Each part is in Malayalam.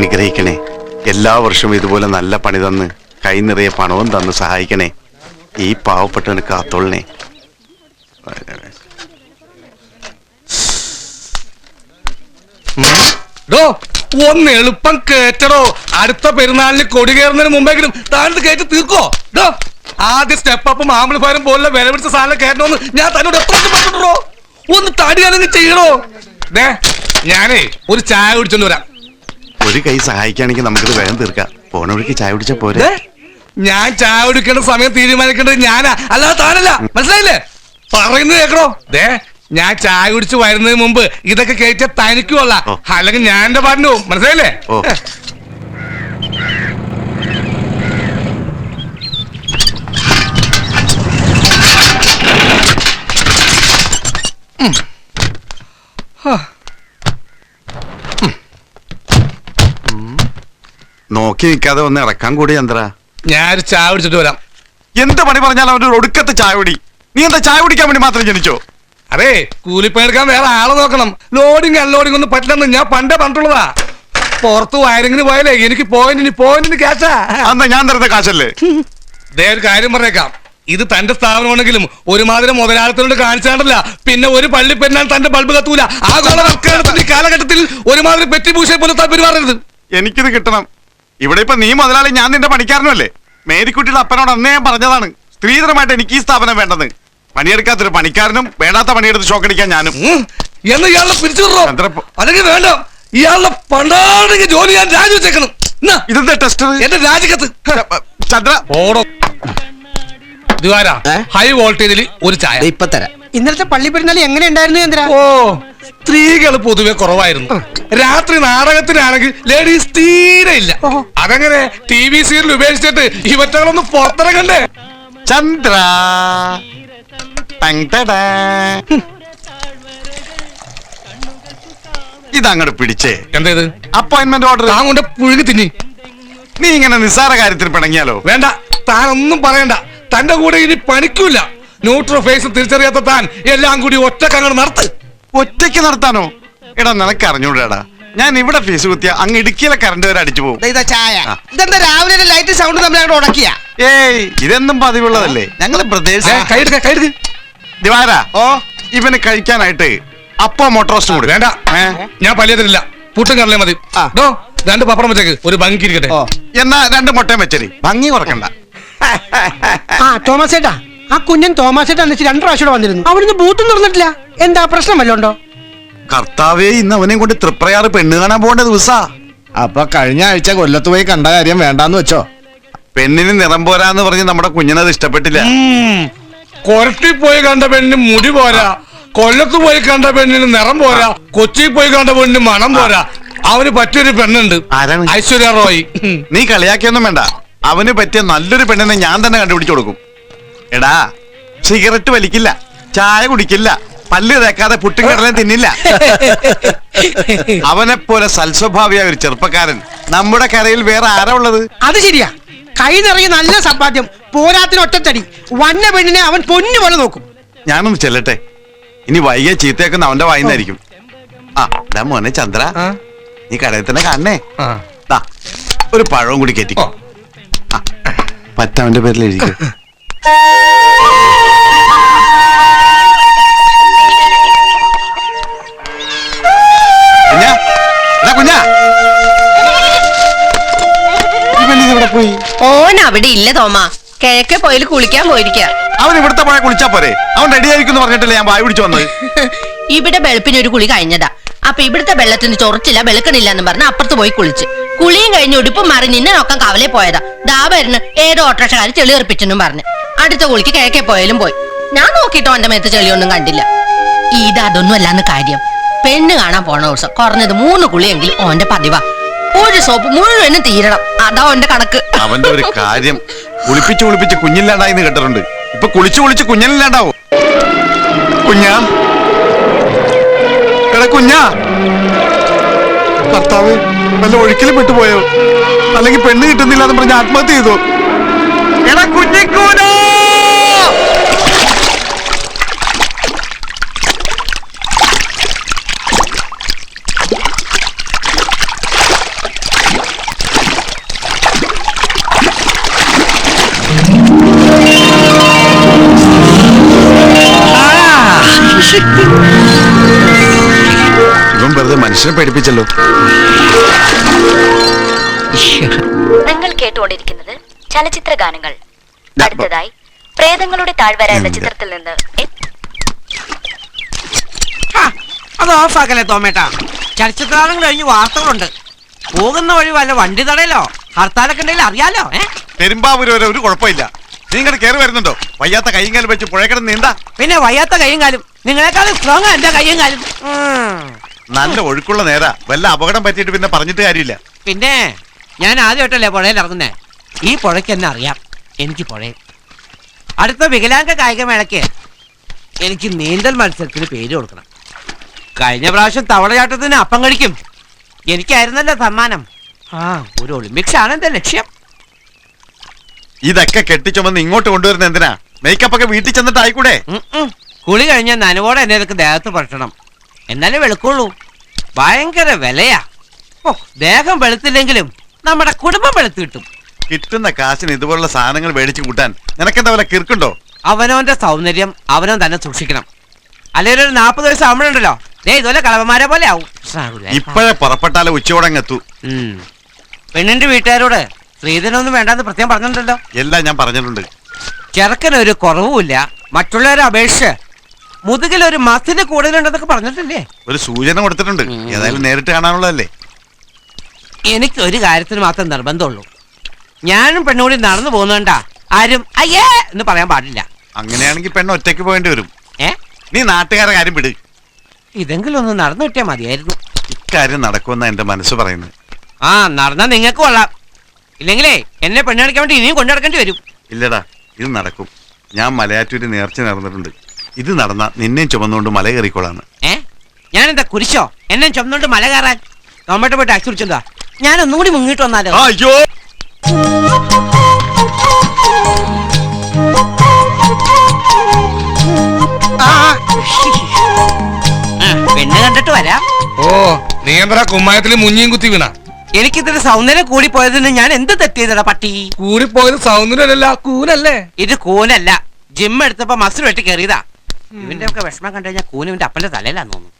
അനുഗ്രഹിക്കണേ. എല്ലാ വർഷവും ഇതുപോലെ നല്ല പണി തന്ന് കൈ നിറയെ പണവും തന്ന് സഹായിക്കണേ. ഈ പാവപ്പെട്ടവന് കാത്തോളണേ. ഒന്ന് എളുപ്പം കേറ്റടോ. അടുത്ത പെരുന്നാളിന് കൊടി കയറുന്നതിന് മുമ്പെങ്കിലും താഴത്ത് കയറ്റി തീർക്കോ. ആദ്യ സ്റ്റെപ്പ് അപ്പും ആംബിളിഫയറും പോലുള്ള വില പിടിച്ച സാധനം കയറ്റണമെന്ന് ഞാൻ തന്നോട് എത്ര പറഞ്ഞോ. ഒന്ന് തടിയാണെങ്കിൽ ചെയ്യണോ. ഞാനേ ഒരു ചായ കുടിച്ചോണ്ട് വരാം. ഒരു കൈ സഹായിക്കുകയാണെങ്കിൽ നമുക്കിത് വേഗം തീർക്കാം. പോണ വഴിക്ക് ചായ കുടിച്ചാ പോരെ. ഞാൻ ചായ കുടിക്കേണ്ട സമയം തീരുമാനിക്കേണ്ടത് ഞാനാ, അല്ലാതെ താനല്ല. മനസ്സിലായില്ലേ? പറയുന്നത് കേക്കണോ. ഞാൻ ചായ കുടിച്ച് വരുന്നതിന് മുമ്പ് ഇതൊക്കെ കയറ്റിയ തനിക്കുള്ള, അല്ലെങ്കിൽ ഞാൻ എന്റെ പറഞ്ഞു. മനസ്സിലായില്ലേ? നോക്കി നിൽക്കാതെ ഒന്ന് ഇറക്കാൻ കൂടി ചന്ദ്ര. ഞാനൊരു ചായ കുടിച്ചിട്ട് വരാം. എന്ത് പണി പറഞ്ഞാലും അവന്റെ ഒടുക്കത്തെ ചായ കുടി. നീ എന്താ ചായ കുടിക്കാൻ വേണ്ടി മാത്രം ജനിച്ചോ? അതെ, കൂലിപ്പണിയെടുക്കാൻ വേറെ ആളെ നോക്കണം. ലോഡിങ് അൺലോഡിങ് ഒന്നും പറ്റില്ലെന്ന് ഞാൻ പണ്ടേ പറഞ്ഞിട്ടുള്ളതാ. പുറത്ത് വയറിങ്ങിന് പോയാലേ എനിക്ക് പോയിന്റിന് ക്യാഷാ. അന്നാ ഞാൻ തരുന്ന കാശല്ലേ. ഒരു കാര്യം പറഞ്ഞേക്കാം, ഇത് തന്റെ സ്ഥാപനമാണെങ്കിലും ഒരുമാതിരി മുതലാളിത്തോട് കാണിച്ചാണ്ടല്ല. പിന്നെ ഒരു പള്ളി പെരുന്നാൾ തന്റെ ബൾബ് കത്തൂല. ആഗോളവൽക്കരണത്തിന്റെ കാലഘട്ടത്തിൽ ഒരുമാതിരി പെറ്റിഭൂഷയെ പോലെ പെരുമാറരുത്. എനിക്കിത് കിട്ടണം. ഇവിടെ ഇപ്പൊ നീ മുതലാളി, ഞാൻ നിന്റെ പണിക്കാരനല്ലേ. മേരിക്കുട്ടിയുടെ അപ്പനോട് അന്നേ ഞാൻ പറഞ്ഞതാണ്, സ്ത്രീധനമായിട്ട് എനിക്ക് ഈ സ്ഥാപനം വേണ്ടെന്ന്. പണിയെടുക്കാത്തൊരു പണിക്കാരനും വേണ്ടാത്ത പണിയെടുത്ത് ഷോക്കടിക്കാൻ ഞാനും. എന്ന് ഇയാളെ പിരിച്ചു അല്ലെങ്കിൽ വേണ്ട, ഇയാളുടെ പണ്ടാണെങ്കിൽ ജോലി ഞാൻ രാജിവെച്ചേക്കണം. ഇതെന്താ ടെസ്റ്റ്? എന്റെ രാജിക്കത്ത് ചന്ദ്ര ഓടോ. ഹൈ വോൾട്ടേജിൽ ഒരു ചായ ഇപ്പൊ തരാം. ഇന്നലത്തെ പള്ളി പെരുന്നാൾ എങ്ങനെ ഉണ്ടായിരുന്നു ചന്ദ്ര? ഓ, സ്ത്രീകൾ പൊതുവെ കുറവായിരുന്നു. രാത്രി നാടകത്തിനാണെങ്കിൽ ലേഡീസ് തീരെ ഇല്ല. അതങ്ങനെ TV സീരിയൽ ഉപേക്ഷിച്ചിട്ട് ഇവറ്റകളൊന്നും പുറത്തിറങ്ങണ്ടേ. ചന്ദ്ര ഇതങ്ങോട്ട് പിടിച്ചേ. എന്തേത്? Appointment order. താങ്കൊണ്ട് പുഴുകി തിന്നി. നീ ഇങ്ങനെ നിസ്സാര കാര്യത്തിൽ പിണങ്ങിയാലോ? വേണ്ട, താനൊന്നും പറയണ്ട. തന്റെ കൂടെ ഇനി പണിക്കൂല. ന്യൂട്രോ ഫേസ് തിരിച്ചറിയാത്ത താൻ എല്ലാം കൂടി ഒറ്റക്കങ്ങട് നടത്ത്. ഒറ്റയ്ക്ക് നടത്താനോ? എടാ, നിനക്ക് അറിഞ്ഞൂടാ, ഞാൻ ഇവിടെ ഫീസ് കുത്തിയ അങ്ങ് ഇടുക്കിയിലെ കറണ്ട് വരെ അടിച്ചു പോകും. ചായ ഇതെന്താ രാവിലെ ലൈറ്റ് സൗണ്ട് തമ്മിൽ അങ്ങോട്ട് ഉടക്കിയ? ഏയ്, ഇതെന്നും പതിവുള്ളതല്ലേ. ഞങ്ങള് പ്രദേശം ദിവാര. ഇവന് കഴിക്കാനായിട്ട് അപ്പോ മോട്ടോറോസ്റ്റും കൂടി. വേണ്ട, ഞാൻ പല്ലിയത്തില്ല. പുട്ടും കടലേ മതി. 2 പപ്പടം വെച്ചേക്ക്, ഒരു ഭംഗി ഇരിക്കട്ടെ. എന്നാ 2 മുട്ടയും വെച്ചേരി, ഭംഗി കുറക്കണ്ട. തോമസ് ചേട്ടാ, ആ കുഞ്ഞൻ തോമസ് ചേട്ടാ 2 പ്രാവശ്യം വന്നിരുന്നു. അവിടുന്ന് ബൂത്തും തുറന്നിട്ടില്ല. എന്താ പ്രശ്നം വല്ലോണ്ടോ? കർത്താവേ, ഇന്ന് അവനെയും കൊണ്ട് തൃപ്രയാറ് പെണ്ണ് കാണാൻ പോകേണ്ട ദിവസാ. അപ്പൊ കഴിഞ്ഞ ആഴ്ച കൊല്ലത്ത് പോയി കണ്ട കാര്യം വേണ്ടാന്ന് വെച്ചോ? പെണ്ണിന് നിറം പോരാന്ന് പറഞ്ഞ് നമ്മുടെ കുഞ്ഞിനത് ഇഷ്ടപ്പെട്ടില്ല. കൊരട്ടി പോയി കണ്ട പെണ്ണിന് മുടി പോരാ, കൊല്ലത്ത് പോയി കണ്ട പെണ്ണിന് നിറം പോരാ, കൊച്ചി പോയി കണ്ട പെണ്ണിന് മണം പോരാ. അവന് പറ്റിയൊരു പെണ്ണുണ്ട്, ഐശ്വര്യ റോയ്. നീ കളിയാക്കിയൊന്നും വേണ്ട. അവന് പറ്റിയ നല്ലൊരു പെണ്ണിനെ ഞാൻ തന്നെ കണ്ടുപിടിച്ചു കൊടുക്കും. എടാ, സിഗരറ്റ് വലിക്കില്ല, ചായ കുടിക്കില്ല, പല്ല് തേക്കാതെ പുട്ടും കടലേം തിന്നില്ല. അവനെ പോലെ സൽസ്വഭാവിയായ ഒരു ചെറുപ്പക്കാരൻ നമ്മുടെ കരയിൽ വേറെ ആരാ ഉള്ളത്? അത് ശരിയാ. കൈ നിറയെ നല്ല സമ്പാദ്യം, പോരാത്തിന് ഒറ്റത്തടി. വന്ന പെണ്ണിനെ അവൻ പൊന്നു പോലെ നോക്കും. ഞാനൊന്ന് ചെല്ലട്ടെ, ഇനി വൈകിയ ചീത്തയാക്കുന്ന അവന്റെ വായിന്നായിരിക്കും. ആ മോനെ ചന്ദ്ര, നീ കടയിൽ തന്നെ കാണണേ. ഒരു പഴവും കൂടി കയറ്റിക്കോ. പറ്റവന്റെ പേരിൽ എഴുതിക്കോ. ഓൻ അവിടെ ഇല്ല തോമാ, കിഴക്കെ പോയി കുളിക്കാൻ പോയിരിക്ക. അവൻ ഇവിടുത്തെ പോയ കുളിച്ചാ പോരെ? അവൻ റെഡി ആയിരിക്കും പറഞ്ഞിട്ടില്ല ഞാൻ വായ പിടിച്ചു വന്നത്. ഇവിടെ വെളുപ്പിന് ഒരു കുളി കഴിഞ്ഞതാ. അപ്പൊ ഇവിടുത്തെ വെള്ളത്തിന് ചൊറച്ചില്ല, വെളുക്കണില്ല എന്ന് പറഞ്ഞ് അപ്പുറത്ത് പോയി കുളിച്ച്. കുളിയും കഴിഞ്ഞ് ഉടുപ്പും മാറി നിന്നെ നോക്കാൻ കവലെ പോയതാ. ദാബരിന് ഏതോ ഓട്ടോറിക്ഷക്കാര് ചെളി എറിപ്പിച്ചെന്നും പറഞ്ഞ് അടുത്ത കുളിക്ക് കിഴക്കെ പോയാലും പോയി. ഞാൻ നോക്കിട്ടോ എന്റെ മേത്ത് ചെളിയൊന്നും കണ്ടില്ല. അതൊന്നും അല്ലാന്ന് കാര്യം. പെണ്ണ് കാണാൻ പോണ ദിവസം കുറഞ്ഞത് 3 കുളിയെങ്കിലും ഓന്റെ പതിവാ. ഒരു സോപ്പ് മുഴുവനും തീരണം, അതാ ഓന്റെ കണക്ക്. അവന്റെ ഒരു കാര്യം, കുളിപ്പിച്ച് കുഞ്ഞില്ലാണ്ടായി കേട്ടിട്ടുണ്ട്. ഇപ്പൊ കുളിച്ച് കുഞ്ഞില്ലാണ്ടാവോ? കുഞ്ഞാ, എടാ കുഞ്ഞാ, ഭർത്താവ് വല്ല ഒഴുക്കിലും പെട്ടുപോയോ? അല്ലെങ്കിൽ പെണ്ണ് കിട്ടുന്നില്ല എന്ന് പറഞ്ഞ് ആത്മഹത്യ ചെയ്തോ? എടാ കുഞ്ഞിക്കൂനോ! വെറുതെ മനുഷ്യനെ പേടിപ്പിച്ചല്ലോ. നിങ്ങൾ കേട്ടുകൊണ്ടിരിക്കുന്നത് ചലച്ചിത്ര ഗാനങ്ങൾ. അടുത്തതായി പ്രേതങ്ങളുടെ താഴ്വര എന്ന ചിത്രത്തിൽ നിന്ന് അത് ഓഫാക്കല്ലേ തോമേട്ടാ. ചലച്ചിത്രം കഴിഞ്ഞ് വാർത്തകളുണ്ട്. പോകുന്ന വഴി വല്ല വണ്ടി തടയലോ ഹർത്താലൊക്കെ ഉണ്ടെങ്കിൽ അറിയാലോ. പെരുമ്പാവൂര് വരെ ഒരു കുഴപ്പമില്ല. നിങ്ങൾ കയറി വരുന്നുണ്ടോ? വയ്യാത്ത കൈയും കാലും വെച്ച് പുഴക്കിടന്ന് നീന്താ. പിന്നെ വയ്യാത്ത കൈയും കാലും നിങ്ങളെക്കാളും സ്ട്രോങ് എന്റെ കൈയും കാലും. നല്ല ഒഴുക്കുള്ള നേരാ. വല്ല അപകടം പറ്റിയിട്ട് പിന്നെ പറഞ്ഞിട്ട് കാര്യമില്ല. പിന്നെ ഞാൻ ആദ്യമായിട്ടല്ലേ പുഴയിൽ ഇറങ്ങുന്നേ. ഈ പുഴയ്ക്ക് എന്നെ അറിയാം. എനിക്ക് പുഴയെ അടുത്ത വികലാംഗ കായികമേളയ്ക്ക് എനിക്ക് നീന്തൽ മത്സരത്തിന് പേര് കൊടുക്കണം. കഴിഞ്ഞ പ്രാവശ്യം തവളചാട്ടത്തിന് അപ്പം കഴിക്കും എനിക്കായിരുന്നല്ലോ സമ്മാനം. ഒരു ഒളിമ്പിക്സ് ആണ് എന്റെ ലക്ഷ്യം. ഇതൊക്കെ കെട്ടിച്ചുമന്ന് ഇങ്ങോട്ട് കൊണ്ടുവരുന്ന എന്തിനാ? മേക്കപ്പ് ഒക്കെ വീട്ടിൽ ചെന്നിട്ട് ആയിക്കൂടെ? കുളി കഴിഞ്ഞാൽ നനവോടെ എന്നെ ഇതൊക്കെ ദേഹത്ത് പറ്റണം. എന്നാലേ വെളുക്കുള്ളൂ. ഭയങ്കര വിലയാ. ദേഹം വെളുത്തില്ലെങ്കിലും നമ്മുടെ കുടുംബം വെളുത്ത് കിട്ടും. കിട്ടുന്ന കാശിന് ഇതുപോലുള്ള സാധനങ്ങൾ മേടിച്ചു കൂട്ടാൻ നിനക്കെന്താ വല്ല കിർക്കുണ്ടോ? അവനവന്റെ സൗന്ദര്യം അവനവൻ തന്നെ സൂക്ഷിക്കണം. അല്ലെങ്കിൽ ഒരു 40 വയസ്സ് ആവുമ്പോഴുണ്ടല്ലോ ഇതുപോലെ കളവന്മാരെ പോലെ ആവും. ഇപ്പോഴേ പുറപ്പെട്ടാലേ ഉച്ചയോടങ്ങെത്തു. പെണ്ണിന്റെ വീട്ടുകാരോട് സ്ത്രീധനൊന്നും വേണ്ടെന്ന് പ്രത്യേകം പറഞ്ഞിട്ടുണ്ടല്ലോ. എല്ലാം ഞാൻ പറഞ്ഞിട്ടുണ്ട്. ചെറുക്കനൊരു കുറവുമില്ല. മറ്റുള്ളവരെ അപേക്ഷിച്ച് മുതുകിലൊരു മസിന് കൂടുതലുണ്ടെന്നൊക്കെ പറഞ്ഞിട്ടില്ലേ? ഒരു സൂചന കൊടുത്തിട്ടുണ്ട്. ഏതായാലും നേരിട്ട് കാണാനുള്ളതല്ലേ. എനിക്കൊരു കാര്യത്തിന് മാത്രം നിർബന്ധമുള്ളൂ. ഞാനും പെണ്ണുകൂടി നടന്നു പോകുന്നുണ്ടാ ആരും അയ്യേ എന്ന് പറയാൻ പാടില്ല. അങ്ങനെയാണെങ്കിൽ പെണ്ണ് ഒറ്റയ്ക്ക് പോകേണ്ടി വരും. നീ നാട്ടുകാരെ കാര്യം വിട്. ഇതെങ്കിലും ഒന്ന് നടന്നു കിട്ടിയാൽ മതിയായിരുന്നു. ഇക്കാര്യം നടക്കുമെന്ന എന്റെ മനസ്സ് പറയുന്നത്. നടന്നാ നിങ്ങൾക്ക് കൊള്ളാം. ഇല്ലെങ്കിലേ എന്നെ പെണ്ണ് കളിക്കാൻ വേണ്ടി ഇനിയും കൊണ്ടു നടക്കേണ്ടി വരും. ഇല്ലടാ, ഇത് നടക്കും. ഞാൻ മലയാറ്റൂര് നേർച്ച നടന്നിട്ടുണ്ട്. ഇത് നടന്ന നിന്നെയും ചുമന്നുകൊണ്ട് മല കയറിക്കോളാന്ന്. ഞാനെന്താ കുരിശോ എന്നെ ചുമന്നുകൊണ്ട് മല കയറാൻ? തോമട്ട് പോയി ടാക്സി വിളിച്ചെന്താ? ഞാൻ ഒന്നുകൂടി മുങ്ങിട്ട് വന്നാലോ? അയ്യോ, പെണ്ണ് കണ്ടിട്ട് വരാം. നീ എന്താ കുമ്മായത്തില് മുഞ്ഞിയും കുത്തി വീണ? എനിക്കിതിന് സൗന്ദര്യം കൂടി പോയതിന് ഞാൻ എന്ത് തെറ്റിയതടാ പട്ടി? കൂടിപ്പോയത് സൗന്ദര്യമല്ല, കൂനല്ലേ? ഇത് കൂനല്ല. ജിം എടുത്തപ്പോ മസിൽ വെട്ടി കയറിയതാ. ഇവന്റെ ഒക്കെ വിഷമം കണ്ടു കഴിഞ്ഞാൽ കൂന് ഇവന്റെ അപ്പന്റെ തലയിലാന്ന് തോന്നുന്നു.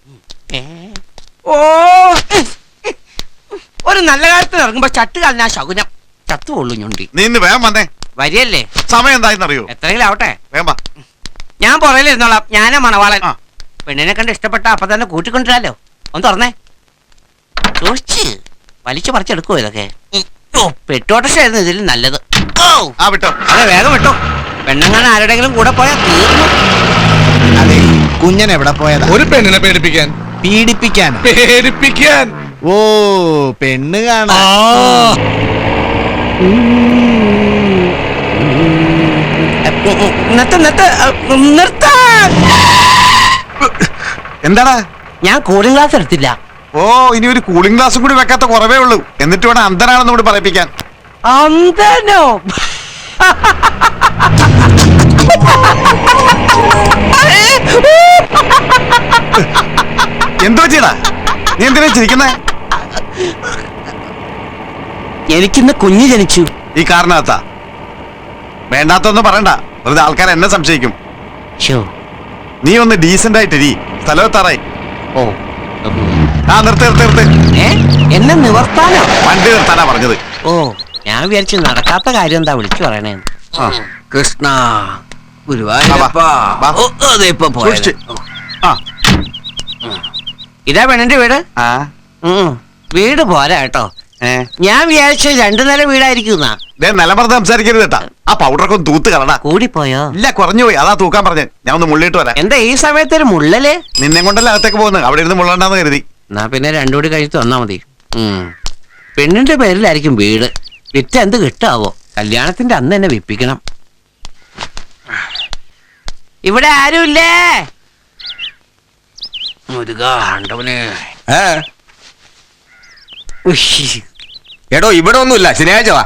ഒരു നല്ല കാര്യത്തിന് ഇറങ്ങുമ്പോ ചട്ടുകാലിനാ ശകുനം. ചത്തുകൊള്ളു ഞുണ്ടി. നീ ഇന്ന് വേഗം വന്നേ. വരിയല്ലേ? സമയം എന്തായെന്നറിയോ? എത്രയെങ്കിലും ആവട്ടെ. വേഗം വാ. ഞാൻ പുറയിലിരുന്നോളാം. ഞാനാ മണവാളൻ. പെണ്ണിനെ കണ്ട് ഇഷ്ടപ്പെട്ട അപ്പൊ തന്നെ കൂട്ടിക്കൊണ്ടിരാലോ. ഒന്ന് തുറന്നേ. സൂക്ഷിച്ച് വലിച്ചു പറിച്ചെടുക്കുവോ ഇതൊക്കെ? പെട്ടോട്ടശായിരുന്നു ഇതിൽ നല്ലത്. വിട്ടോ. അതെ, വേഗം വിട്ടോ. പെണ്ണുങ്ങൾ ആരുടെങ്കിലും കൂടെ പോയാൽ തീർന്നു. അതെ, കുഞ്ഞൻ എവിടെ പോയതാ? ഒരു പെണ്ണിനെ പേടിപ്പിക്കാൻ. പീഡിപ്പിക്കാൻ? പേടിപ്പിക്കാൻ. ഓ, പെണ്ണ് കാണാ. എന്താടാ? ഞാൻ കൂളിംഗ് ഗ്ലാസ് എടുത്തില്ല. ഓ, ഇനി ഒരു കൂളിംഗ് ഗ്ലാസും കൂടി വെക്കാത്ത കുറവേ ഉള്ളൂ. എന്നിട്ട് വേണം അന്ധനാണെന്ന് കൂടി പറയിപ്പിക്കാൻ. അന്ധനോ? എന്തോ ചെയ്യടാ? നീ എന്തിനാ ചിരിക്കുന്നേ? എനിക്കിന്ന് കുഞ്ഞ് ജനിച്ചു. ഈ കാരണത്താ? വേണ്ടാത്തൊന്നും പറയണ്ട, വെറുതെ ആൾക്കാർ എന്നെ സംശയിക്കും. നീ ഒന്ന് ഡീസന്റ് ആയിട്ടിരി. സ്ഥലം എത്താറായി. ഓ, നിർത്ത്. എന്നെ നിവർത്താനോ? വണ്ടി നിർത്താനാ പറഞ്ഞത്. ഓ, ഞാൻ വിചാരിച്ചു നടക്കാത്ത കാര്യം എന്താ വിളിച്ചു പറയണേ. കൃഷ്ണ സൂക്ഷിച്ച്. ഇതാ പെണ്ണിന്റെ വീട്. വീട് പോരാ കേട്ടോ. ഞാൻ വിചാരിച്ച 2 നില വീടായിരിക്കും. നിലമറന്ന് സംസാരിക്കരുത് കേട്ടാ. ആ പൗഡറൊക്കെ ഒന്ന് തൂത്ത് കളടാ. കൂടിപ്പോയോ? ഇല്ല, കുറഞ്ഞുപോയി. അതാ തൂക്കാൻ പറഞ്ഞേ. ഞാൻ ഒന്ന് മുള്ളിട്ട് വരാം. എന്താ ഈ സമയത്ത് ഒരു മുള്ളല്? നിന്നെ കൊണ്ടല്ല അകത്തേക്ക് പോകുന്നത്. അവിടെ ഇരുന്ന് മുള്ളണ്ടാന്ന് കരുതി. എന്നാ പിന്നെ 2 കൂടി കഴിച്ച് തന്നാ മതി. പെണ്ണിന്റെ പേരിലായിരിക്കും വീട്. വിറ്റ എന്ത് കിട്ടാവോ? കല്യാണത്തിന്റെ അന്ന് തന്നെ വിപ്പിക്കണം. ഇവിടെ ആരുമില്ലേ? എടോ, ഇവിടെ ഒന്നുമില്ല. ശനിയാഴ്ച വാ.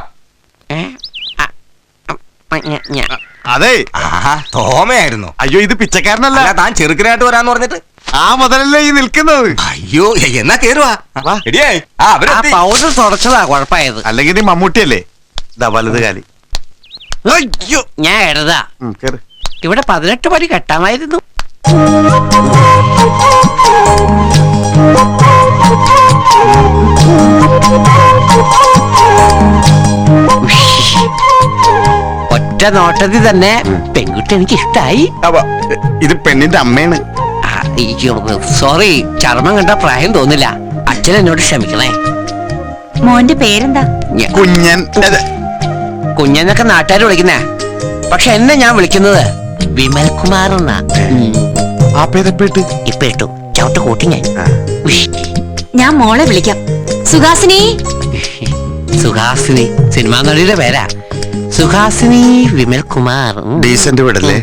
അതെ, തോമയായിരുന്നു. അയ്യോ, ഇത് പിച്ചക്കാരനല്ല. താൻ ചെറുക്കനായിട്ട് വരാന്ന് പറഞ്ഞിട്ട് ആ മുതലല്ലേ ഈ നിൽക്കുന്നത്. അയ്യോ, എന്നാ കേറുവാ. പൗഡർ തുടച്ചതാ കുഴപ്പമായത്. അല്ലെങ്കിൽ നീ മമ്മൂട്ടിയല്ലേ? ഇതാ വലത് കാലി. അയ്യോ, ഞാൻ എഴുതാ. കേറ്. ഇവിടെ 18 പടി കെട്ടാമായിരുന്നു. നോട്ടത്തിൽ തന്നെ പെൺകുട്ടി എനിക്ക് ഇഷ്ടായി. അപ്പൊ ഇത് പെണ്ണിന്റെ അമ്മയാണ്. സോറി, ചർമ്മം കണ്ട പ്രായം തോന്നില്ല. അച്ഛൻ എന്നോട് ക്ഷമിക്കണേ. മോന്റെ പേരെന്താ? കുഞ്ഞൻ. കുഞ്ഞെന്നൊക്കെ നാട്ടുകാർ വിളിക്കുന്നേ, പക്ഷെ എന്നെ ഞാൻ വിളിക്കുന്നത് വിമൽ കുമാർ എന്നാ. ആ പേരപ്പേട്ട് ഇപ്പൊ ഇട്ടു ചവിട്ട് കൂട്ടി ഞാൻ. ഞാൻ മോളെ വിളിക്കാം. സുഹാസിനി. സുഹാസിനി സിനിമാ നടിയുടെ പേരാ. സുഹാസിനി വിമൽ കുമാർ. ഡീസന്റ് വിടല്ലേ?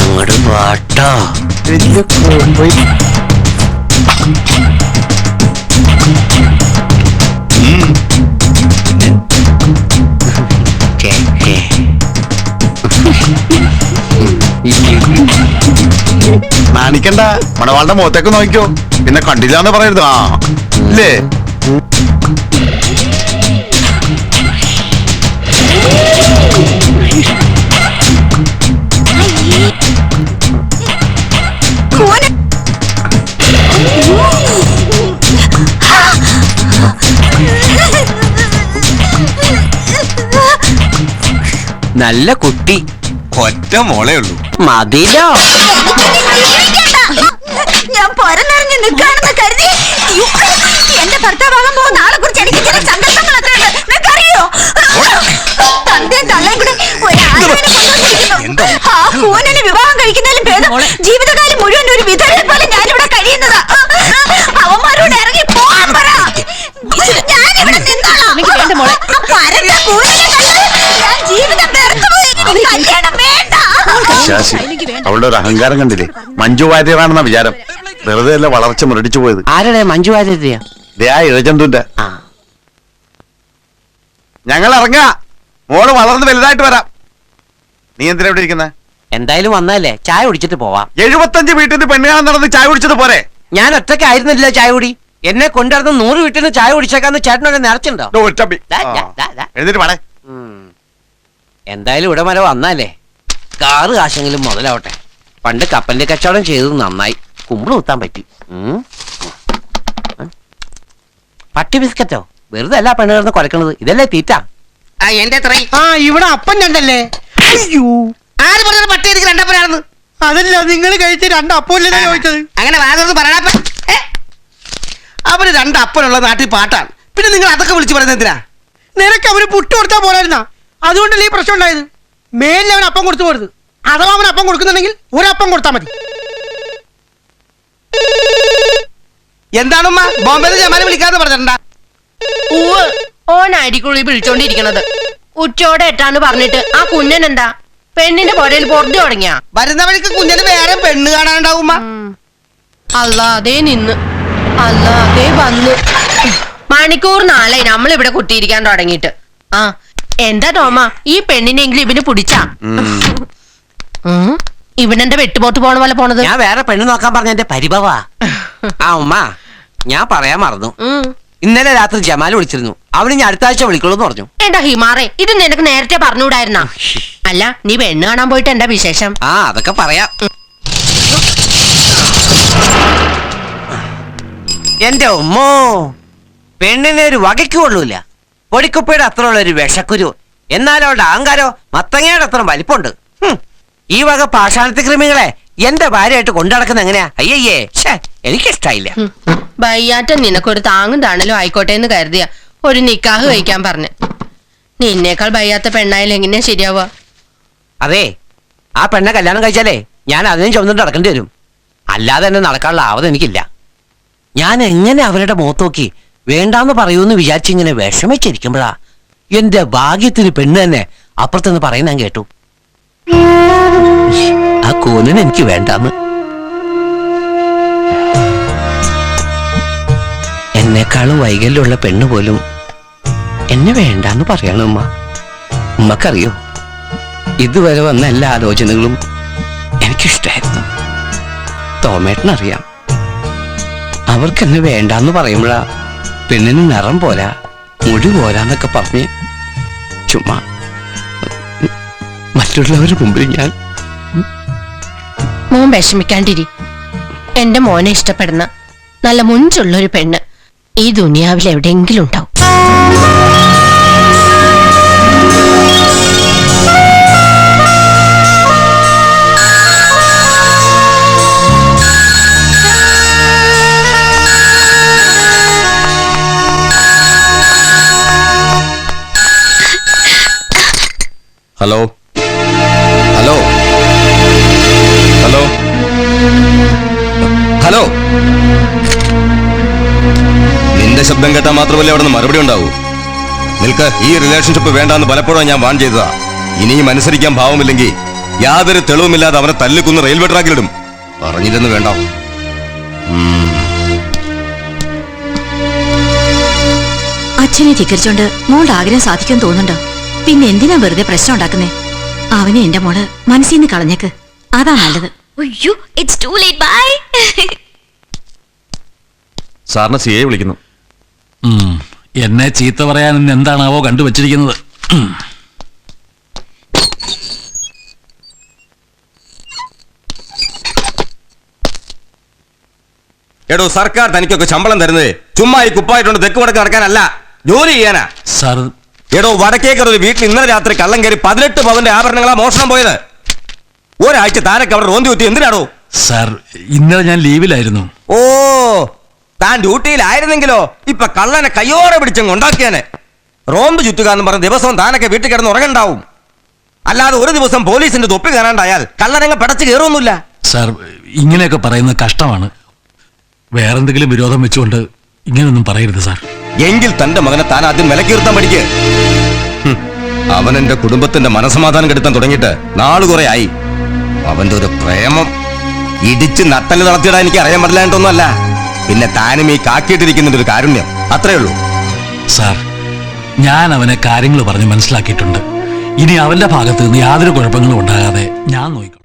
അങ്ങോട്ട് പാട്ടോ. നാണിക്കണ്ട, മണവാളുടെ മുഖത്തേക്ക് നോക്കിക്കോ, പിന്നെ കണ്ടില്ല എന്ന് പറയരുത്. ആ ഇല്ലേ? നല്ല കുട്ടി, ഒറ്റ മോളേ ഉള്ളൂ. മതിലോ. ഞാൻ പൊരനിറങ്ങി നിൽക്കാണെന്ന് കരുതി എന്റെ ഭർത്താവാകാൻ പോകുന്ന ആളെ കുറിച്ച് എനിക്ക് ചില സങ്കല്പങ്ങൾ അറിയോ? തന്തയും തള്ളയും കൂടെ ആ കൂനന് വിവാഹം കഴിക്കുന്നതിലും ഭേദം ജീവിതകാലം മുഴുവൻ ഒരു വിധവയെ പോലെ ഞാനിവിടെ കഴിയുന്നതാ. അവന്മാരോട് ഇറങ്ങി പോകാൻ പറ. ഞാനിവിടെ നിന്നോളാം. ഞാൻ ജീവിതം വെറുത്തുപോയി. കല്യാണം വേണ്ട. ശാശി, അവളുടെ ഒരു അഹങ്കാരം കണ്ടില്ലേ? മഞ്ജു വാര്യറാണെന്ന വിചാരം. വെറുതെ അല്ല വളർച്ച മുരടിച്ചു പോയത്. ആരുടെ മഞ്ജു വാര്യരെയോ? ആ ഇഴജന്തുന്റെ. ഞങ്ങൾ ഇറങ്ങാ. മോള് വളർന്ന് വലുതായിട്ട് വരാം. നീ എന്തിനാ ഇവിടെ ഇരിക്കുന്നത്? എന്തായാലും വന്നല്ലേ, ചായ കുടിച്ചിട്ട് പോവാം. 75 വീട്ടിൽ നിന്ന് പെണ്ണ് കാണാൻ നടന്ന് ചായ കുടിച്ചത് പോരെ? ഞാൻ ഒറ്റയ്ക്കായിരുന്നില്ല ചായ കുടി. എന്നെ കൊണ്ടുവരുന്ന 100 വീട്ടിൽ നിന്ന് ചായ കുടിച്ചേക്കാന്ന് ചേട്ടനോട് നേർച്ചുണ്ടോ? എഴുന്നേറ്റ് പാടേ. എന്തായാലും ഇവിടെ വരെ വന്നാലേ കാറ് കാശെങ്കിലും മുതലാവട്ടെ. പണ്ട് കപ്പലിന്റെ കച്ചവടം ചെയ്തത് നന്നായി. കുമ്പിള് കുത്താൻ പറ്റി. പട്ടി ബിസ്ക്കറ്റോ? വെറുതെ അല്ല പെണ്ണ് കിടന്ന് കുരക്കണത്. ഇതല്ലേ തീറ്റ. എന്റെ ഇവിടെ അപ്പം രണ്ടല്ലേ? അയ്യോ, ആര് പറഞ്ഞത് പട്ടി എനിക്ക് രണ്ടപ്പനാണെന്ന്? അതല്ല, നിങ്ങൾ കഴിച്ച 2 അപ്പല്ലേ ചോദിച്ചത്. അങ്ങനെ വാദം പറയണ. അവര് 2 അപ്പനുള്ള നാട്ടിൽ പാട്ടാണ്. പിന്നെ നിങ്ങൾ അതൊക്കെ വിളിച്ചു പറയുന്നത് എന്തിനാ? നിനക്ക് അവന് പുട്ട് കൊടുത്താൽ പോരായിരുന്ന? അതുകൊണ്ടല്ലേ ഈ പ്രശ്നം ഉണ്ടായത്. മേലിൽ അവൻ അപ്പം കൊടുത്തു പോരുത്. അഥവാ അവൻ അപ്പം കൊടുക്കുന്നുണ്ടെങ്കിൽ ഒരപ്പം കൊടുത്താൽ മതി. എന്താണമ്മ ബോംബെന്ന് ജമാനെ വിളിക്കാന്ന് പറഞ്ഞിട്ടുണ്ടാ? ഓനായിരിക്കും ഈ വിളിച്ചോണ്ടിരിക്കണത്. ഉച്ചോടെ എട്ടാന്ന് പറഞ്ഞിട്ട് ആ കുഞ്ഞൻ എന്താ പെണ്ണിന്റെ പുരയിൽ പൊറത്തി തുടങ്ങിയ? വരുന്ന വഴിക്ക് കുഞ്ഞിന് വേറെ പെണ്ണ് കാണാനുണ്ടാവുമ്മ. അല്ലാതെ നിന്ന് അല്ലാതെ വന്നു. മണിക്കൂർ നാളെ നമ്മളിവിടെ കുത്തിയിരിക്കാൻ തുടങ്ങിയിട്ട്. ആ എന്താ തോമ, ഈ പെണ്ണിനെങ്കിലും ഇവന് പിടിച്ചാ? ഇവനെന്റെ വെട്ടുപോട്ട് പോണ പോലെ പോണത്. ഞാൻ വേറെ പെണ്ണ് നോക്കാൻ പറഞ്ഞ എന്റെ പരിഭവാ. ആ ഉമ്മ, ഞാൻ പറയാൻ മറന്നു. ഇന്നലെ രാത്രി ജമാൽ വിളിച്ചിരുന്നു. അവന് ഞാൻ അടുത്ത ആഴ്ച വിളിക്കുള്ളൂ എന്ന് പറഞ്ഞു. എന്താ ഹിമാറേ, ഇത് നിനക്ക് നേരത്തെ പറഞ്ഞുകൂടായിരുന്ന? അല്ല, നീ പെണ്ണ് കാണാൻ പോയിട്ട് എന്താ വിശേഷം? ആ അതൊക്കെ പറയാം. എന്റെ ഉമ്മോ, പെണ്ണിനെ ഒരു വകയ്ക്ക് കൊള്ളൂല. പൊടിക്കുപ്പയുടെ അത്ര ഉള്ള ഒരു വിഷക്കുരു. എന്നാലും അവളുടെ അഹങ്കാരോ മത്തങ്ങയുടെ അത്ര വലിപ്പമുണ്ട്. ഈ വക പാഷാണത്തി കൃമികളെ എന്റെ ഭാര്യയായിട്ട് കൊണ്ടുനടക്കുന്ന എങ്ങനെയാ? അയ്യയ്യേ, എനിക്കിഷ്ടായില്ല. വയ്യാറ്റം നിനക്കൊരു താങ്ങും താണലും ആയിക്കോട്ടെ എന്ന് കരുതിയ ഒരു നിക്കാഹ് കഴിക്കാൻ പറഞ്ഞു. നിന്നേക്കാൾ വയ്യാത്ത പെണ്ണായാലും എങ്ങനെയാ ശരിയാവുക? അതെ, ആ പെണ്ണെ കല്യാണം കഴിച്ചാലേ ഞാൻ അതിനും ചുമന്നിട്ട് നടക്കേണ്ടി വരും. അല്ലാതെ തന്നെ നടക്കാനുള്ള ആവത് എനിക്കില്ല. ഞാൻ എങ്ങനെ അവരുടെ മുഖത്ത് നോക്കി വേണ്ടാന്ന് പറയൂന്ന് വിചാരിച്ചിങ്ങനെ വിഷമിച്ചിരിക്കുമ്പോഴാ എന്റെ ഭാഗ്യത്തിന് പെണ്ണ് തന്നെ അപ്പുറത്തുനിന്ന് പറയുന്ന ഞാൻ കേട്ടു. ആ കൂനൻ എനിക്ക് വേണ്ടാന്ന്. എന്നെക്കാളും വൈകല്യമുള്ള പെണ്ണ് പോലും എന്നെ വേണ്ടാന്ന് പറയണമ്മ. ഉമ്മക്കറിയോ, ഇതുവരെ വന്ന എല്ലാ ആലോചനകളും എനിക്കിഷ്ടായിരുന്നു. തോമേട്ടനറിയാം. അവർക്കെന്നെ വേണ്ടാന്ന് പറയുമ്പോഴാ പെണ്ണിന് നിറം പോരാ, മുടി പോരാന്നൊക്കെ പറഞ്ഞ് ചുമ്മാ മറ്റുള്ളവരുടെ മുമ്പിൽ ഞാൻ. മോൻ വിഷമിക്കാണ്ടിരി. എന്റെ മോനെ ഇഷ്ടപ്പെടുന്ന നല്ല മുഞ്ചുള്ളൊരു പെണ്ണ് ഈ ദുനിയാവിൽ എവിടെയെങ്കിലും ഉണ്ടാവും. Hello hello hello hello. നിന്റെ ശബ്ദം കേട്ടാൽ മാത്രമല്ലേ അവിടെ നിന്ന് മറുപടി ഉണ്ടാവൂ. നിൽക്ക്, ഈ റിലേഷൻഷിപ്പ് വേണ്ടാന്ന് പലപ്പോഴും ഞാൻ വാൺ ചെയ്തതാ. ഇനിയും അനുസരിക്കാൻ ഭാവമില്ലെങ്കിൽ യാതൊരു തെളിവുമില്ലാതെ അവനെ തല്ലിക്കുന്ന് റെയിൽവേ ട്രാക്കിലിടും. പറഞ്ഞില്ലെന്ന് വേണ്ട. അച്ഛനെ ധിക്കരിച്ചോണ്ട് മോളുടെ ആഗ്രഹം സാധിക്കാൻ തോന്നുന്നുണ്ടോ? പിന്നെ എന്തിനാ വെറുതെ പ്രശ്നം ഉണ്ടാക്കുന്നേ? അവനെ എന്റെ മോള് മനസ്സിൽ നിന്ന് കളഞ്ഞേക്ക്, അതാ നല്ലത്. സാറിന് സിയെ വിളിക്കുന്നു. എന്നെ ചീത്ത പറയാൻ ഇന്ന് എന്താണാവോ കണ്ടുവച്ചിരിക്കുന്നത്. എടോ, സർക്കാർ തനിക്കൊക്കെ ശമ്പളം തരുന്നത് ചുമ്മാ ഈ കുപ്പായിട്ടുണ്ട് തെക്ക് വടക്ക് നടക്കാനല്ല, ജോലി ചെയ്യാനാ. സാർ, എടോ, വടക്കേക്കർ ഒരു വീട്ടിൽ ഇന്നലെ രാത്രി കള്ളം കയറി 18 പവന്റെ ആഭരണങ്ങളാ മോഷണം പോയത്. ഒരാഴ്ച താരക്ക് അവിടെ റോന്തി കുത്തി എന്തിനാടോ? സാർ, ഇന്നലെ ഞാൻ ലീവിലായിരുന്നു. ഓ, താൻ ഡ്യൂട്ടിയിലായിരുന്നെങ്കിലോ ഇപ്പൊ കള്ളനെ കയ്യോടെ പിടിച്ചങ്ങ് ഉണ്ടാക്കിയാനെ. റോമ്പ് ചുറ്റുക എന്ന് പറഞ്ഞ ദിവസവും താനൊക്കെ വീട്ടിൽ കിടന്ന് ഉറങ്ങണ്ടാവും. അല്ലാതെ ഒരു ദിവസം പോലീസിന്റെ തൊപ്പി കാണാണ്ടായാൽ കള്ളനങ്ങ് പടച്ചു കയറൊന്നുമില്ല. സാർ, ഇങ്ങനെയൊക്കെ പറയുന്നത് കഷ്ടമാണ്. വേറെന്തെങ്കിലും വിരോധം വെച്ചുകൊണ്ട് ഇങ്ങനെയൊന്നും പറയരുത് സാർ. എങ്കിൽ തന്റെ മകനെ താൻ ആദ്യം വിലക്കീർത്താൻ പഠിക്ക്. അവൻ എന്റെ കുടുംബത്തിന്റെ മനസമാധാനം കെടുത്താൻ തുടങ്ങിയിട്ട് നാള് കുറെ ആയി. അവന്റെ ഒരു പ്രേമം ഇടിച്ച് നട്ടല് നടത്തിയിടാൻ എനിക്ക് അറിയാൻ പറ്റില്ലായിട്ടൊന്നുമല്ല. പിന്നെ താനും ഈ കാക്കിയിട്ടിരിക്കുന്നതിന്റെ ഒരു കാരുണ്യം, അത്രേ ഉള്ളൂ. സാർ, ഞാൻ അവനെ കാര്യങ്ങൾ പറഞ്ഞ് മനസ്സിലാക്കിയിട്ടുണ്ട്. ഇനി അവന്റെ ഭാഗത്ത് നിന്ന് യാതൊരു കുഴപ്പങ്ങളും ഉണ്ടാകാതെ ഞാൻ നോക്കിക്കോളാം.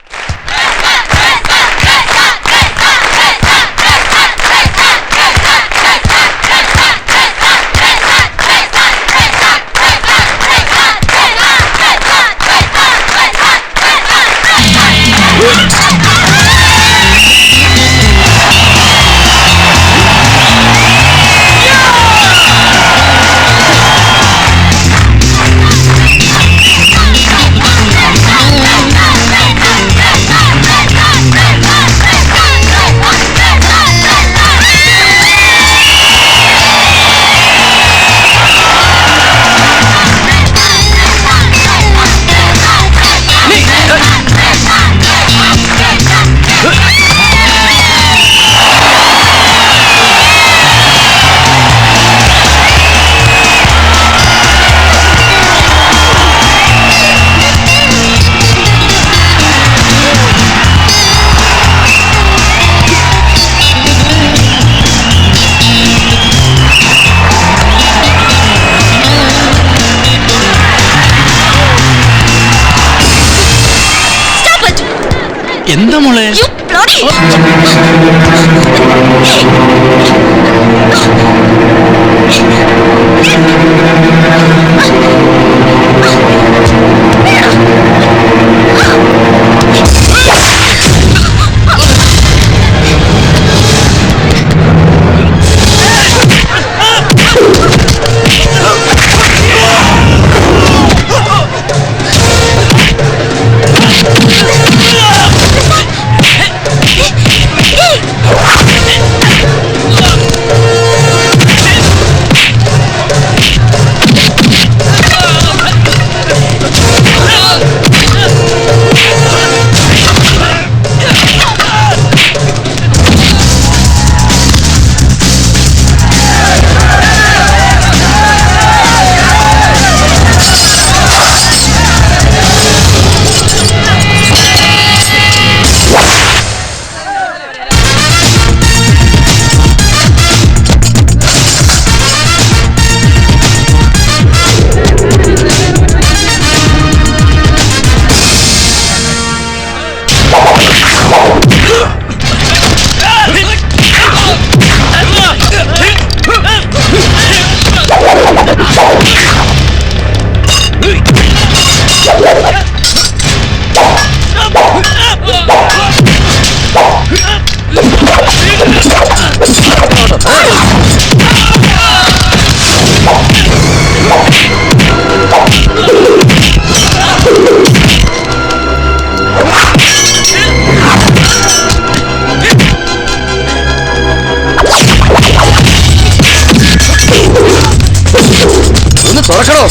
എന്താ മോളെ? തുറക്കണോ?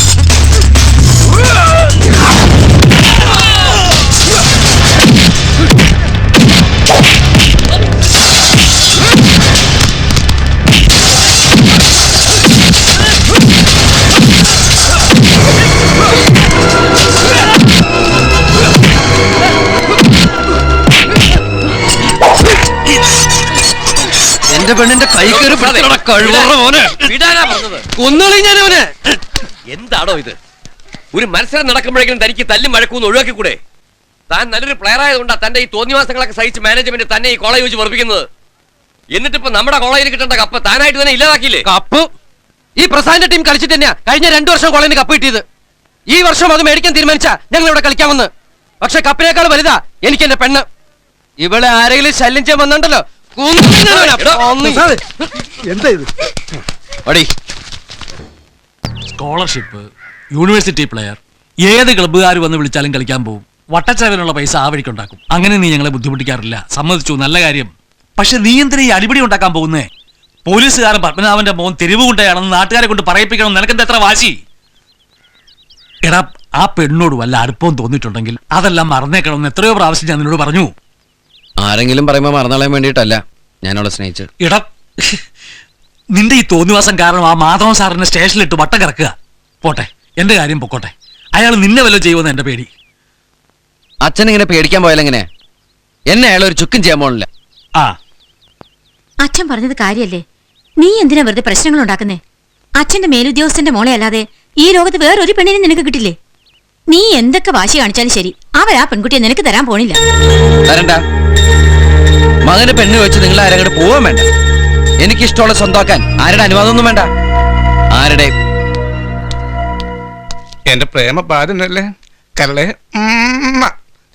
എന്റെ പെണ്ണിന്റെ കൈ കയറി വിടാനാ പറഞ്ഞത്. കൊന്നുകളി ഞാൻ അവന്. എന്താണോ ഇത്? ഒരു മത്സരം നടക്കുമ്പോഴേക്കും തനിക്ക് തല്ലും വഴക്കൂന്ന് ഒഴിവാക്കിക്കൂടെ? താൻ നല്ലൊരു പ്ലെയർ ആയതുകൊണ്ടാ തന്റെ ഈ തോന്നിവാസങ്ങളൊക്കെ സഹിച്ച് മാനേജ്മെന്റ് തന്നെ ഈ കോളേജ് വെച്ച് വെറുപ്പിക്കുന്നത്. എന്നിട്ടിപ്പോ നമ്മുടെ കോളേജിൽ കിട്ടേണ്ട കപ്പ് താനായിട്ട് തന്നെ ഇല്ലാതാക്കിയില്ലേ? കപ്പ് ഈ പ്രസാദിന്റെ ടീം കളിച്ചിട്ട് തന്നെയാ കഴിഞ്ഞ 2 വർഷം കോളേജിന് കപ്പ് കിട്ടിയത്. ഈ വർഷം അത് മേടിക്കാൻ തീരുമാനിച്ചാ ഞങ്ങൾ ഇവിടെ കളിക്കാമെന്ന്. പക്ഷെ കപ്പിനേക്കാൾ വലുതാ എനിക്ക് എന്റെ പെണ്ണ്. ഇവിടെ ആരെങ്കിലും ശല്യം ചെയ്യാൻ വന്നിട്ടുണ്ടല്ലോ എന്താ ഇത്? സ്കോളർഷിപ്പ്, യൂണിവേഴ്സിറ്റി പ്ലെയർ, ഏത് ക്ലബ്ബുകാർ വന്ന് വിളിച്ചാലും കളിക്കാൻ പോകും. വട്ടച്ചേവനുള്ള പൈസ ആ വഴിക്കുണ്ടാക്കും. അങ്ങനെ നീ ഞങ്ങളെ ബുദ്ധിമുട്ടിക്കാറില്ല, സമ്മതിച്ചു, നല്ല കാര്യം. പക്ഷെ നീ എന്തിനാ ഈ അടിപിടി ഉണ്ടാക്കാൻ പോകുന്നേ? പോലീസുകാരൻ പത്മനാഭന്റെ മോൻ തെരുവ് കൊണ്ടയാണെന്ന് നാട്ടുകാരെ കൊണ്ട് പറയിപ്പിക്കണം. നിനക്കെന്താ എത്ര വാശി? എടാ, ആ പെണ്ണോട് വല്ല അടുപ്പവും തോന്നിയിട്ടുണ്ടെങ്കിൽ അതെല്ലാം മറന്നേക്കണമെന്ന് എത്രയോ പ്രാവശ്യം ഞാൻ നിന്നോട് പറഞ്ഞു. ആരെങ്കിലും പറയുമ്പോ മറന്നാളാൻ വേണ്ടിയിട്ടല്ല ഞാൻ അവളെ സ്നേഹിച്ചു. എടാ, നിന്റെ ഈ തോന്നിവാസം കാരണം ആ മാധവൻ സാറിനെ സ്റ്റേഷനിലിട്ട് വട്ടം കിടക്കുക. പോട്ടെ, എന്റെ കാര്യം പൊക്കോട്ടെ. അയാൾ നിന്നെ വല്ലതും ചെയ്യുമെന്ന് എന്റെ പേടി. അച്ഛൻ ഇങ്ങനെ പേടിക്കാൻ പോയാലെങ്ങനെ? എന്നെ അയാൾ ഒരു ചുക്കും ചെയ്യാൻ പോണില്ല. ആ, അച്ഛൻ പറഞ്ഞത് കാര്യല്ലേ? നീ എന്തിനാ വെറുതെ പ്രശ്നങ്ങൾ ഉണ്ടാക്കുന്നേ? അച്ഛന്റെ മേലുദ്യോഗസ്ഥന്റെ മോളെ അല്ലാതെ ഈ ലോകത്ത് വേറൊരു പെണ്ണിനെ നിനക്ക് കിട്ടില്ലേ? നീ എന്തൊക്കെ വാശി കാണിച്ചാലും ശരി, അവരാ പെൺകുട്ടിയെ നിനക്ക് തരാൻ പോണില്ല. തരണ്ട. മകന് പെണ്ണ് വെച്ച് നിങ്ങൾ ആരങ്ങോട്ട് പോവാൻ വേണ്ട. എനിക്കിഷ്ടമുള്ള സ്വന്തമാക്കാൻ ആരുടെ അനുവാദമൊന്നും വേണ്ട. ആരുടെ? എന്റെ പ്രേമ ബാധനല്ലേ കരളെ?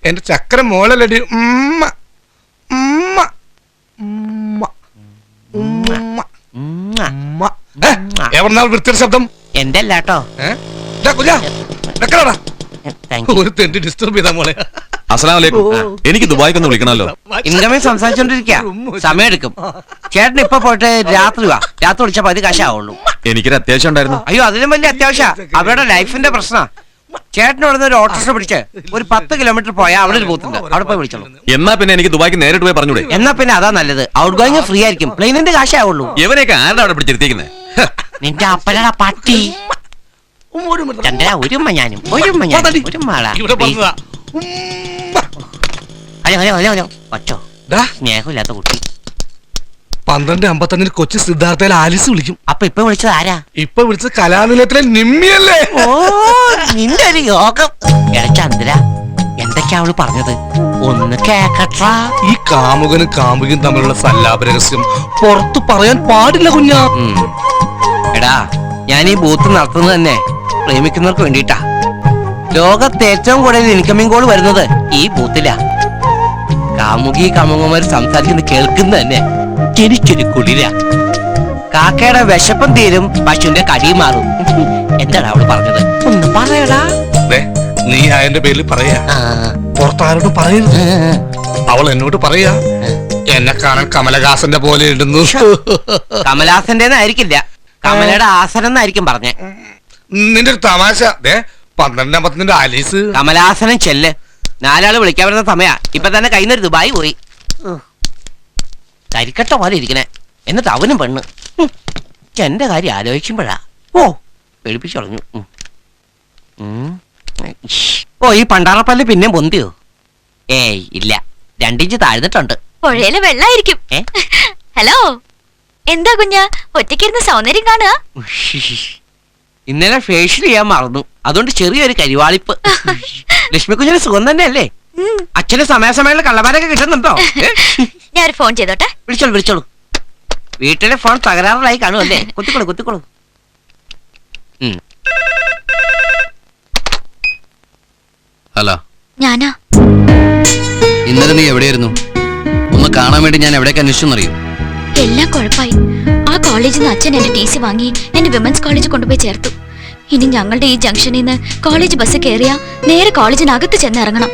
എന്റെ ചക്കര മോളല്ലടി. എവിടെന്നാൾ വൃത്തിയുടെ ശബ്ദം? എന്റെ അല്ലാട്ടോ. ഒരു തെണ്ടി ഡിസ്റ്റർബ് ചെയ്താ മോളെ. എനിക്ക് ദുബായിക്കൊന്ന് വിളിക്കണല്ലോ. ഇൻകമിങ് സംസാരിച്ചോണ്ടിരിക്ക, സമയം എടുക്കും. ചേട്ടൻ ഇപ്പൊ പോയിട്ട് രാത്രി വാ. രാത്രി വിളിച്ചപ്പോ അത് കാശാവുള്ളൂ. എനിക്കൊരു അത്യാവശ്യം ഉണ്ടായിരുന്നു. അയ്യോ, അതിലും വലിയ അത്യാവശ്യ. അവരുടെ ലൈഫിന്റെ പ്രശ്നം. ചേട്ടൻ ഇവിടുന്ന് ഒരു ഓട്ടോറിക്ഷ പിടിച്ച് ഒരു 10 കിലോമീറ്റർ പോയാൽ അവിടെ ഒരു ബൂത്തുണ്ട്, അവിടെ പോയി വിളിച്ചോളൂ. എന്നാ പിന്നെ എനിക്ക് ദുബായിക്ക് നേരിട്ട് പോയി പറഞ്ഞൂടെ? എന്നാ പിന്നെ അതാ നല്ലത്. ഔട്ട് ഗോയിങ് ഫ്രീ ആയിരിക്കും, പ്ലെയിനിന്റെ കാശാവുള്ളൂ. ഇവനെയൊക്കെ ആരുടെ അവിടെ പിടിച്ചിരുത്തിക്കുന്നത്? നിന്റെ അപ്പനടാ പട്ടി. ചന്ദ്ര, ഒരുമ്മ ഞാനും ഒരു മാള. Hello hello hello hello. ഒച്ചോ, സ്നേഹമില്ലാത്ത കുട്ടി. 12:55 കൊച്ചി സിദ്ധാർത്ഥയിൽ ആലിസ് വിളിക്കും. അപ്പൊ ഇപ്പൊ വിളിച്ചത് ആരാ? ഇപ്പൊ വിളിച്ചത് കലാനിലയത്തിലെ നിമ്മിയല്ലേ? ഓ, നിന്റെ ഒരു യോഗം. എടാ ചന്ദ്ര, എന്തൊക്കെയാ അവള് പറഞ്ഞത്? ഒന്ന് കേക്കട്ടാ. ഈ കാമുകനും കാമുകനും തമ്മിലുള്ള സല്ലാപ രഹസ്യം പുറത്തു പറയാൻ പാടില്ല കുഞ്ഞാ. എടാ, ഞാൻ ഈ ബൂത്ത് നടത്തുന്നത് തന്നെ പ്രേമിക്കുന്നവർക്ക് വേണ്ടിട്ടാ. ലോകത്ത് ഏറ്റവും കൂടുതൽ ഇൻകമിംഗ് കോൾ വരുന്നത് ഈ ബൂത്തിലാ. കാമുകി കാമുകന്മാര് സംസാരിക്കുന്നത് കേൾക്കുന്നത് തന്നെ എനിക്കൊരു കുളിരാ. കാക്കയുടെ വിശപ്പം തീരും, പശുവിന്റെ കടി മാറും. എന്താണ് അവള് പറഞ്ഞത്? ഒന്ന് പറയടാ. നീ അതിന്റെ പേരിൽ പറയാ, പുറത്താരോടും പറയരുത്. അവൾ എന്നോട് പറയാ, എന്നെ കാണാൻ കമലഹാസന്റെ പോലെ ഇടുന്നു. കമലഹാസന്റെ ആയിരിക്കില്ല, കമലയുടെ ആസനം എന്നായിരിക്കും പറഞ്ഞേ. നിന്റെ ഒരു തമാശ. 12:50 ആലീസ്. കമലഹാസനം ചെല്ല്. 4 ആള് വിളിക്കാൻ വരുന്ന സമയാ. ഇപ്പൊ തന്നെ കയ്യിൽ നിന്ന് ദുബായി പോയി. കരിക്കട്ട പോലെ ഇരിക്കണേ. എന്നിട്ട് അവനും പെണ്ണ്. എന്റെ കാര്യം ആലോചിക്കുമ്പോഴാ പേടിപ്പിച്ചു കളഞ്ഞു. ഓ, ഈ പണ്ടാറപ്പല്ല് പിന്നെ പൊന്തിയോ? ഏയ് ഇല്ല, 2 ഇഞ്ച് താഴ്ന്നിട്ടുണ്ട്. പുഴയില് വെള്ളായിരിക്കും. ഹലോ, എന്താ കുഞ്ഞ ഒറ്റയ്ക്കിരുന്ന് സൗന്ദര്യം കാണുക? ഇന്നലെ ഫേഷ്യൽ ചെയ്യാൻ മറന്നു, അതുകൊണ്ട് ചെറിയൊരു കരിവാളിപ്പ്. ലക്ഷ്മി കുഞ്ഞിന് സുഖം തന്നെയല്ലേ? അച്ഛന് സമയാസമയങ്ങളിൽ കള്ളമാരൊക്കെ കിട്ടുന്നുണ്ടോ? ഞാൻ ഒരു ഫോൺ ചെയ്തോട്ടെ. വിളിച്ചോളൂ വിളിച്ചോളൂ. വീട്ടിലെ ഫോൺ തകരാറിലായി കാണുമല്ലേ? കുത്തിക്കോളൂ കുത്തിക്കോളൂ. ഹലോ, ഞാനാ. ഇന്നലെ നീ എവിടെയായിരുന്നു? ഒന്ന് കാണാൻ വേണ്ടി ഞാൻ എവിടേക്ക് അന്വേഷിച്ചെന്നറിയോ? എല്ലാം കുഴപ്പമായി. ആ കോളേജിൽ നിന്ന് അച്ഛൻ എന്റെ TC വാങ്ങി എന്നെ വിമൻസ് കോളേജ് കൊണ്ടുപോയി ചേർത്തു. ഇനി ഞങ്ങളുടെ ഈ ജംഗ്ഷനിൽ നിന്ന് കോളേജ് ബസ് കയറിയാ നേരെ കോളേജിനകത്ത് ചെന്നിറങ്ങണം.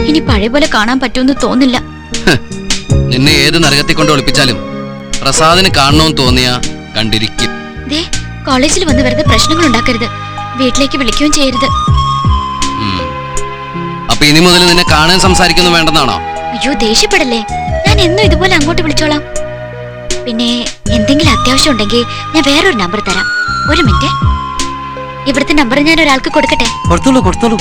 ഇനി പഴയ പോലെ കാണാൻ പറ്റുമെന്ന് തോന്നില്ല. നിന്നെ ഏത് നരകത്തിൽ കൊണ്ട് ഒളിപ്പിച്ചാലും പ്രസാദിന് കാണണമെന്ന് തോന്നിയാ കണ്ടിരിക്കും. ദേ, കോളേജിൽ വന്ന് വെറുതെ പ്രശ്നങ്ങൾ ഉണ്ടാക്കരുത്. വീട്ടിലേക്ക് വിളിക്കുകയും ചെയ്യരുത്. അപ്പൊ ഇനി മുതൽ നിന്നെ കാണാൻ സംസാരിക്കുന്നു വേണ്ടെന്നാണോ? അയ്യോ ദേഷ്യപ്പെടല്ലേ, ഞാൻ എന്നും ഇതുപോലെ അങ്ങോട്ട് വിളിച്ചോളാം. പിന്നെ എന്തെങ്കിലും അത്യാവശ്യം ഉണ്ടെങ്കിൽ ഞാൻ വേറൊരു നമ്പർ തരാം. ഒരു മിനിറ്റ്, ഇവിടുത്തെ നമ്പർ ഞാൻ ഒരാൾക്ക് കൊടുക്കട്ടെ? കൊടുത്തോളൂ.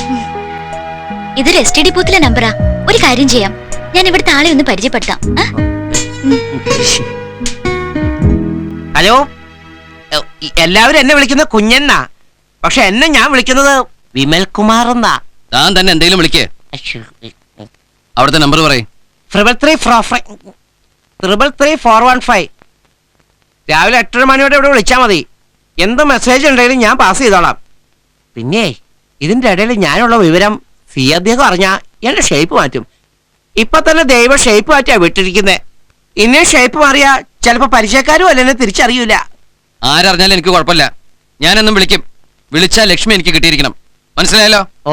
ഇതൊരു STD ബൂത്തിലെ നമ്പറാ. ഒരു കാര്യം ചെയ്യാം, ഞാൻ ഇവിടുത്തെ ആളെ ഒന്ന് പരിചയപ്പെടുത്താം. ഹലോ, എല്ലാവരും എന്നെ വിളിക്കുന്നത് കുഞ്ഞെന്നാ, പക്ഷെ എന്നെ ഞാൻ വിളിക്കുന്നത് വിമൽ കുമാർ എന്നാ. താൻ തന്നെ എന്തെങ്കിലും വിളിക്കേ. അവിടുത്തെ നമ്പർ പറയും. 33415. രാവിലെ 8 മണിയോടെ ഇവിടെ വിളിച്ചാൽ മതി. എന്ത് മെസ്സേജ് ഉണ്ടെങ്കിലും ഞാൻ പാസ് ചെയ്തോളാം. പിന്നെ ഇതിന്റെ ഇടയിൽ ഞാനുള്ള വിവരം അദ്ദേഹം അറിഞ്ഞാ എന്റെ ഷേപ്പ് മാറ്റും. ഇപ്പൊ തന്നെ ദൈവം ഷേപ്പ് മാറ്റിയാ വിട്ടിരിക്കുന്നേ. ഇന്നെ ഷേപ്പ് മാറിയാ ചിലപ്പോ പരിചയക്കാരും അല്ലെന്നെ തിരിച്ചറിയൂല. ആരറിഞ്ഞാലും എനിക്ക് കുഴപ്പമില്ല, ഞാനെന്നും വിളിക്കും. വിളിച്ചാൽ ലക്ഷ്മി എനിക്ക് കിട്ടിയിരിക്കണം, മനസ്സിലായല്ലോ? ഓ,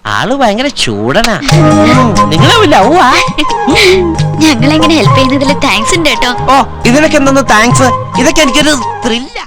ആള് ഭയങ്കര ചൂടനാ. നിങ്ങളാവില്ല ഞങ്ങളെങ്ങനെ ഹെൽപ്പ് ചെയ്യുന്നതിൽ താങ്ക്സ് ഉണ്ട് കേട്ടോ. ഓ, ഇതിനൊക്കെ എന്തൊന്ന് താങ്ക്സ്. ഇതൊക്കെ എനിക്കൊരു ത്രില്ല.